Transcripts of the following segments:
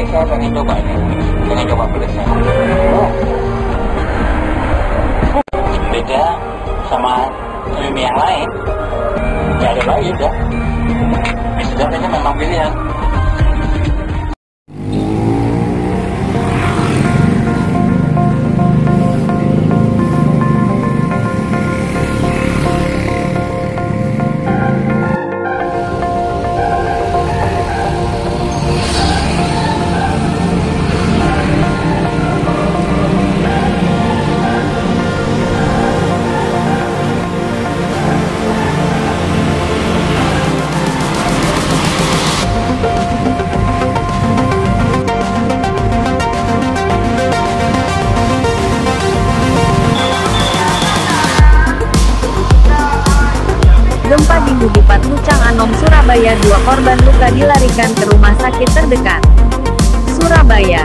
saya pengen coba ini, pengen coba pedasnya. Beda sama mie yang lain, nggak ada lagi udah. Mie sedap ini memang pilihan. Gempa di Budipat Lucang Anom, Surabaya. 2 korban luka dilarikan ke rumah sakit terdekat. Surabaya.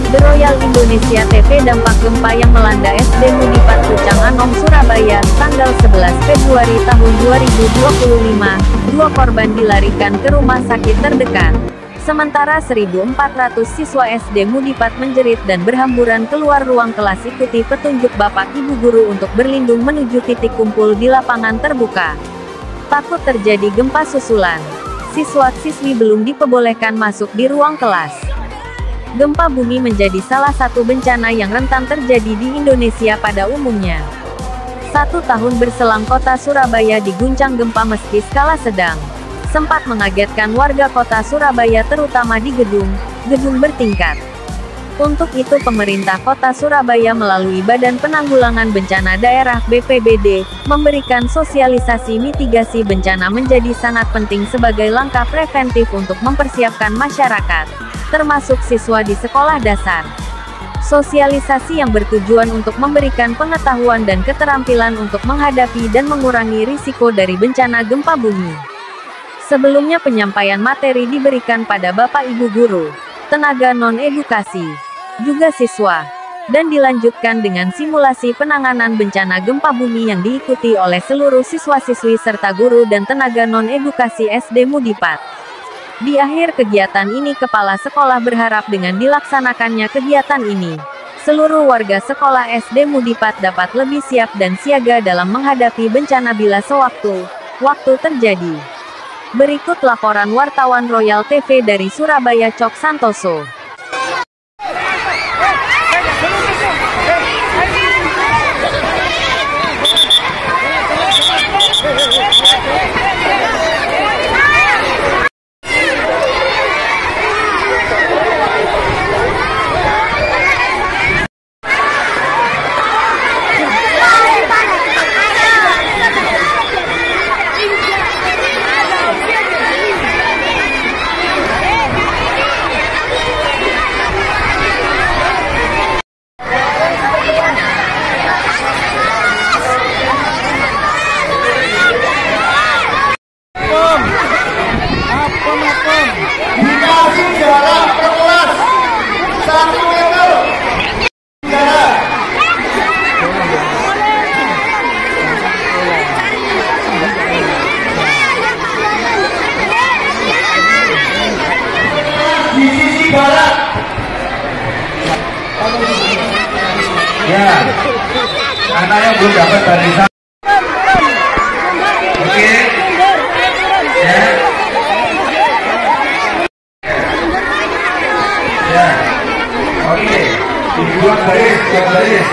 The Royal Indonesia TV. Dampak gempa yang melanda SD Budipat Lucang Anom, Surabaya, tanggal 11 Februari tahun 2025. 2 korban dilarikan ke rumah sakit terdekat. Sementara 1.400 siswa SD Budipat menjerit dan berhamburan keluar ruang kelas ikuti petunjuk Bapak Ibu guru untuk berlindung menuju titik kumpul di lapangan terbuka. Takut terjadi gempa susulan, siswa-siswi belum diperbolehkan masuk di ruang kelas. Gempa bumi menjadi salah satu bencana yang rentan terjadi di Indonesia pada umumnya. 1 tahun berselang kota Surabaya diguncang gempa meski skala sedang. Sempat mengagetkan warga kota Surabaya terutama di gedung bertingkat. Untuk itu pemerintah kota Surabaya melalui Badan Penanggulangan Bencana Daerah BPBD, memberikan sosialisasi mitigasi bencana menjadi sangat penting sebagai langkah preventif untuk mempersiapkan masyarakat, termasuk siswa di sekolah dasar. Sosialisasi yang bertujuan untuk memberikan pengetahuan dan keterampilan untuk menghadapi dan mengurangi risiko dari bencana gempa bumi. Sebelumnya penyampaian materi diberikan pada Bapak Ibu guru, tenaga non-edukasi, juga siswa, dan dilanjutkan dengan simulasi penanganan bencana gempa bumi yang diikuti oleh seluruh siswa-siswi serta guru dan tenaga non-edukasi SD Budipat. Di akhir kegiatan ini kepala sekolah berharap dengan dilaksanakannya kegiatan ini, seluruh warga sekolah SD Budipat dapat lebih siap dan siaga dalam menghadapi bencana bila sewaktu-waktu terjadi. Berikut laporan wartawan Royal TV dari Surabaya, Cok Santoso. Dikasih jarak per kelas 1 meter. Di sisi barat. Ya, karena yang belum dapat barisan. Oke. Ya. Ya, oke, dibuat baris.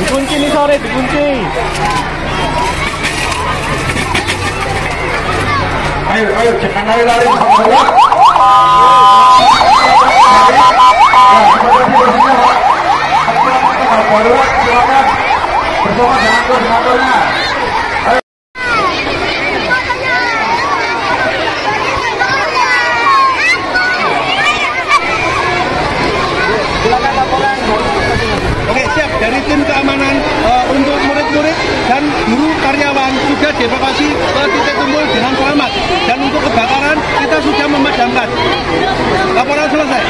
Dikunci nih sore, dikunci. Ayo, jangan lari-lari. bisa dievakuasi ke titik kumpul dengan selamat. Dan untuk kebakaran kita sudah memadamkan. Laporan selesai.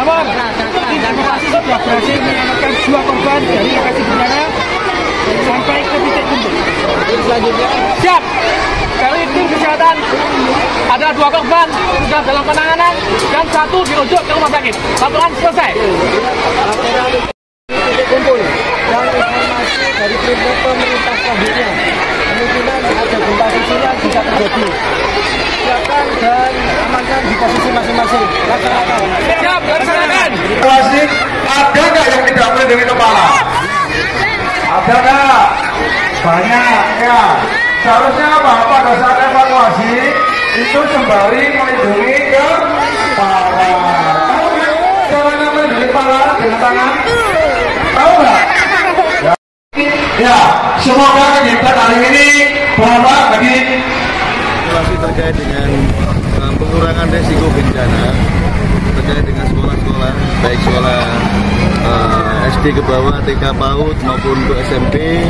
Lapor. Evakuasi sudah berhasil menyelamatkan 2 korban dari lokasi bencana sampai ke titik kumpul. Selanjutnya. Siap. Dari tim kesehatan ada 2 korban sudah dalam penanganan dan 1 dirujuk ke rumah sakit. Laporan selesai. Titik kumpul dan informasi dari pemerintah selanjutnya kemungkinan ada gempa susulan bisa terjadi. Siapkan dan amankan di posisi masing-masing. Laksanakan. Siap, laksanakan. Evakuasi, ada nggak yang tidak melindungi kepala? Ada nggak? Banyak ya. Seharusnya apa? Pada saat evakuasi itu sembari melindungi kepala. Tahu nggak? Caranya melindungi kepala dengan tangan? Tahu nggak? Ya, semoga kegiatan hari ini bermanfaat bagi Masih terkait dengan pengurangan resiko bencana terkait dengan sekolah-sekolah, baik sekolah SD ke bawah, TK PAUD maupun untuk SMP,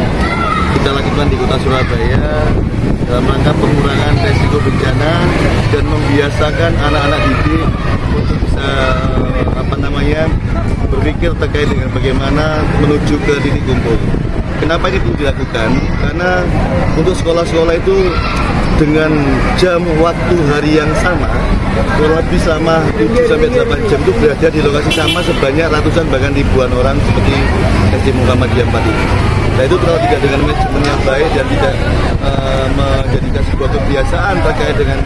kita lakukan di Kota Surabaya dalam rangka pengurangan resiko bencana dan membiasakan anak-anak didik untuk bisa berpikir terkait dengan bagaimana menuju ke titik kumpul. Kenapa ini dilakukan? Karena untuk sekolah-sekolah itu dengan jam waktu hari yang sama, kurang lebih selama 7-8 jam itu berada di lokasi sama sebanyak ratusan bahkan ribuan orang seperti SD Muhammadiyah 4 ini. Nah itu kalau tidak dengan manajemen yang baik dan tidak menjadikan sebuah kebiasaan terkait dengan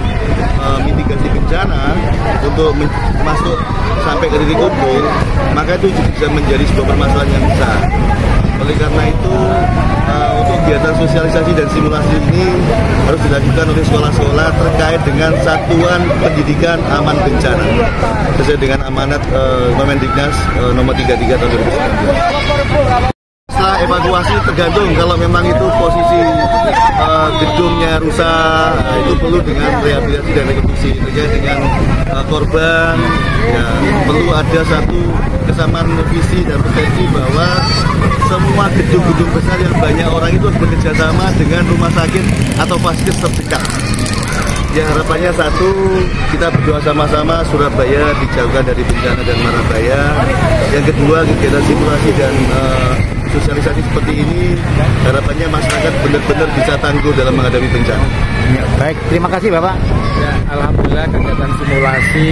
mitigasi bencana untuk masuk sampai ke titik kumpul, maka itu bisa menjadi sebuah permasalahan yang besar. Oleh karena itu, untuk kegiatan sosialisasi dan simulasi ini harus dilakukan oleh sekolah-sekolah terkait dengan satuan pendidikan aman bencana sesuai dengan amanat Kemendiknas nomor 33 tahun 2019. Setelah evakuasi tergantung kalau memang itu posisi gedungnya rusak, itu perlu dengan rehabilitasi dan rekonstruksi terkait dengan korban. Ya, perlu ada satu kesamaan visi dan persepsi bahwa semua gedung-gedung besar yang banyak orang itu harus bekerja sama dengan rumah sakit atau fasilitas terdekat. Ya harapannya satu, kita berdoa sama-sama Surabaya dijauhkan dari bencana dan marabaya. Yang kedua, kegiatan simulasi dan sosialisasi seperti ini harapannya masyarakat benar-benar bisa tangguh dalam menghadapi bencana. Ya, baik, terima kasih Bapak. Ya, alhamdulillah kegiatan simulasi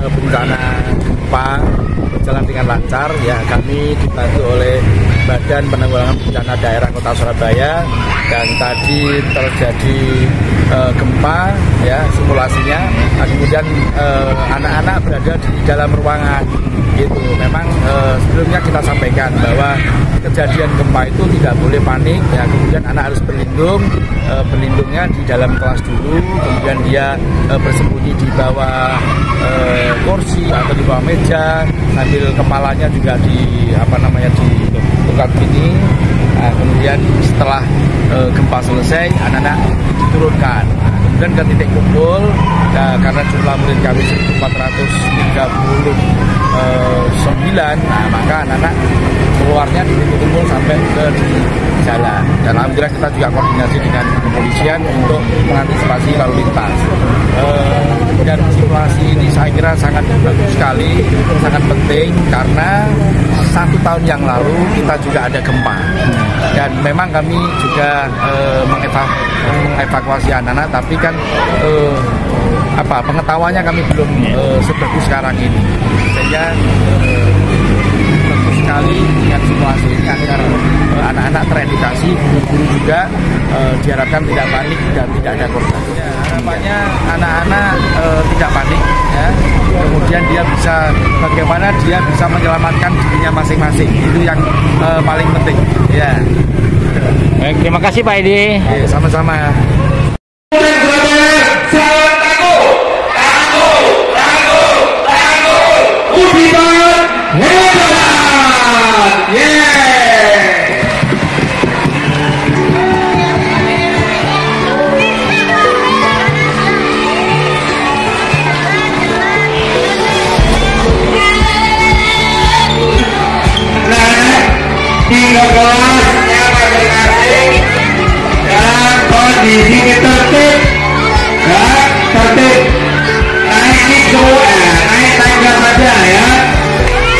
bencana gempa berjalan dengan lancar. Ya, kami dibantu oleh Badan Penanggulangan Bencana Daerah Kota Surabaya dan tadi terjadi gempa ya simulasinya. Nah, kemudian anak-anak berada di dalam ruangan gitu. Memang sebelumnya kita sampaikan bahwa kejadian gempa itu tidak boleh panik ya, kemudian anak harus berlindung, berlindungnya di dalam kelas dulu, kemudian dia bersembunyi di bawah kursi atau di bawah meja sambil kepalanya juga di ditukar gini. Nah, kemudian setelah gempa selesai anak-anak diturunkan. Kemudian ke titik kumpul ya, karena jumlah murid kami 1439, nah maka anak-anak keluarnya di titik kumpul sampai ke jalan. Dan alhamdulillah kita juga koordinasi dengan kepolisian untuk mengantisipasi lalu lintas. Dan simulasi ini saya kira sangat bagus sekali, sangat penting karena 1 tahun yang lalu kita juga ada gempa dan memang kami juga mengevakuasi anak-anak, tapi kan pengetahuannya kami belum sebagus sekarang ini, sehingga bagus sekali dengan simulasi ini agar anak-anak teredukasi, guru-guru juga diharapkan tidak panik dan tidak ada korban. Ya, harapannya anak-anak tidak panik ya. Kemudian dia bisa bagaimana dia bisa menyelamatkan dirinya masing-masing, itu yang paling penting ya. Baik, terima kasih Pak Edi. Ya, sama-sama. Hingga kelasnya masing-masing di sini tertib, ya tertib. Naik itu, naik tangga saja ya.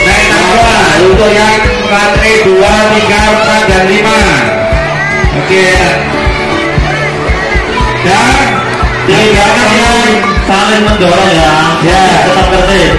Naik tangga untuk yang lantai 2, 3, 4 dan 5. Oke. Dan jangan saling mendorong ya. Ya, tetap tertib.